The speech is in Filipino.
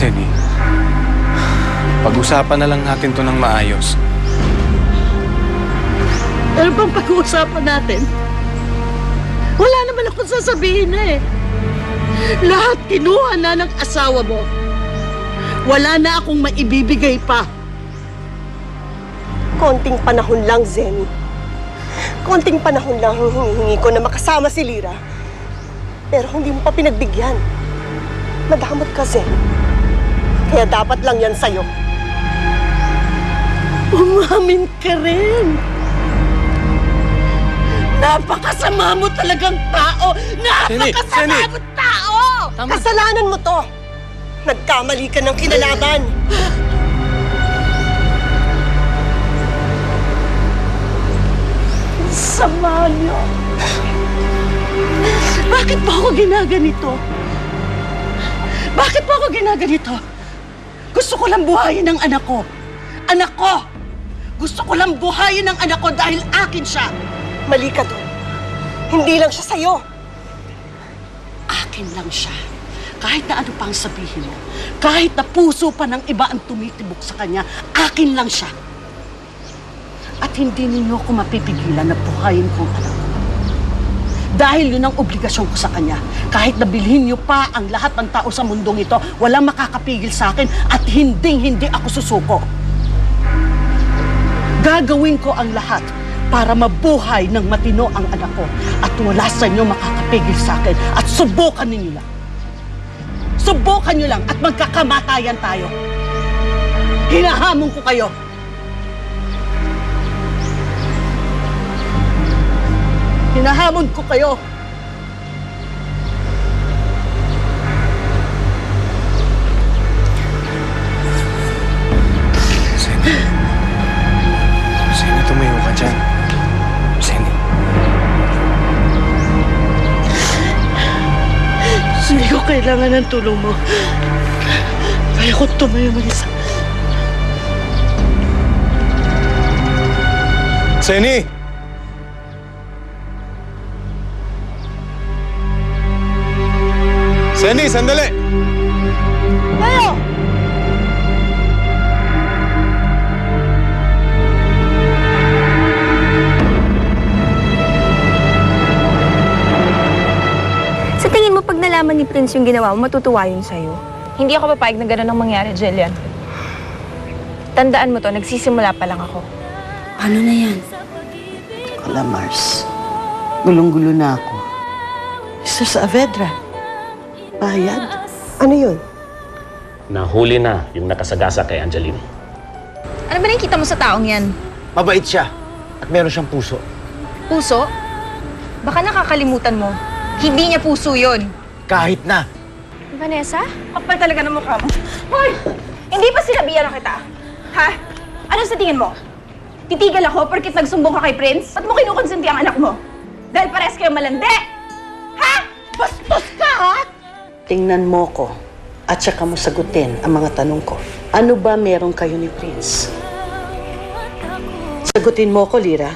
Jenny, pag-usapan na lang natin to ng maayos. Ano bang pag-uusapan natin? Wala naman akong sasabihin na eh. Lahat kinuha na ng asawa mo. Wala na akong maibibigay pa. Konting panahon lang, Zenny. Konting panahon lang hinihingi ko na makasama si Lyra. Pero hindi mo pa pinagbigyan. Madamot ka, Zenny. Kaya dapat lang yan sa'yo. Umamin ka rin. Napakasama mo talagang tao! Napakasama mo tao! Kasalanan mo to. Nagkamali ka ng kinalaban. Sama niyo. Bakit ba ako ginaganito? Bakit ba ako ginaganito? Gusto ko lang buhayin ang anak ko. Anak ko! Gusto ko lang buhayin ang anak ko dahil akin siya. Mali ka doon. Hindi lang siya sa'yo. Akin lang siya. Kahit na ano pang sabihin mo, kahit na puso pa ng iba ang tumitibok sa kanya, akin lang siya. At hindi ninyo ako mapipigilan na buhayin ko ang anak ko. Dahil yun ang obligasyon ko sa kanya. Kahit nabilhin niyo pa ang lahat ng tao sa mundong ito, walang makakapigil sa akin at hindi ako susuko. Gagawin ko ang lahat para mabuhay ng matino ang anak ko at wala sa inyo makakapigil sa akin at subukan ninyo lang. Subukan nyo lang at magkakamatayan tayo. Hinahamon ko kayo. Hinahamon ko kayo. Jenny. Jenny, tumayo ka dyan. Jenny. Hindi ko kailangan ng tulong mo. Kaya ko tumayo mag-isa. Jenny! Jenny, sandali! Tayo! Sa tingin mo, pag nalaman ni Prince yung ginawa mo, matutuwa yun sa'yo? Hindi ako papayag na gano'n ang mangyari, Jillian. Tandaan mo to, nagsisimula pa lang ako. Ano na yan? Wala, Mars. Gulong-gulo na ako. Mr. Saavedra, bayad? Ano yun? Nahuli na yung nakasagasa kay Angeline. Ano ba nakikita mo sa taong yan? Mabait siya at meron siyang puso. Puso? Baka nakakalimutan mo. Hindi niya puso yun. Kahit na. Vanessa? Kapal talaga ng mukha mo. Hoy! Hindi pa sinabihan na kita. Ha? Ano sa tingin mo? Titigil ako porkit nagsumbong ka kay Prince? Ba't mo kinukonsenti ang anak mo? Dahil parehas kayo malandi! Ha? Bastos ka, ha? Tingnan mo ko at saka mo sagutin ang mga tanong ko. Ano ba meron kayo ni Prince? Sagutin mo ko, Lyra.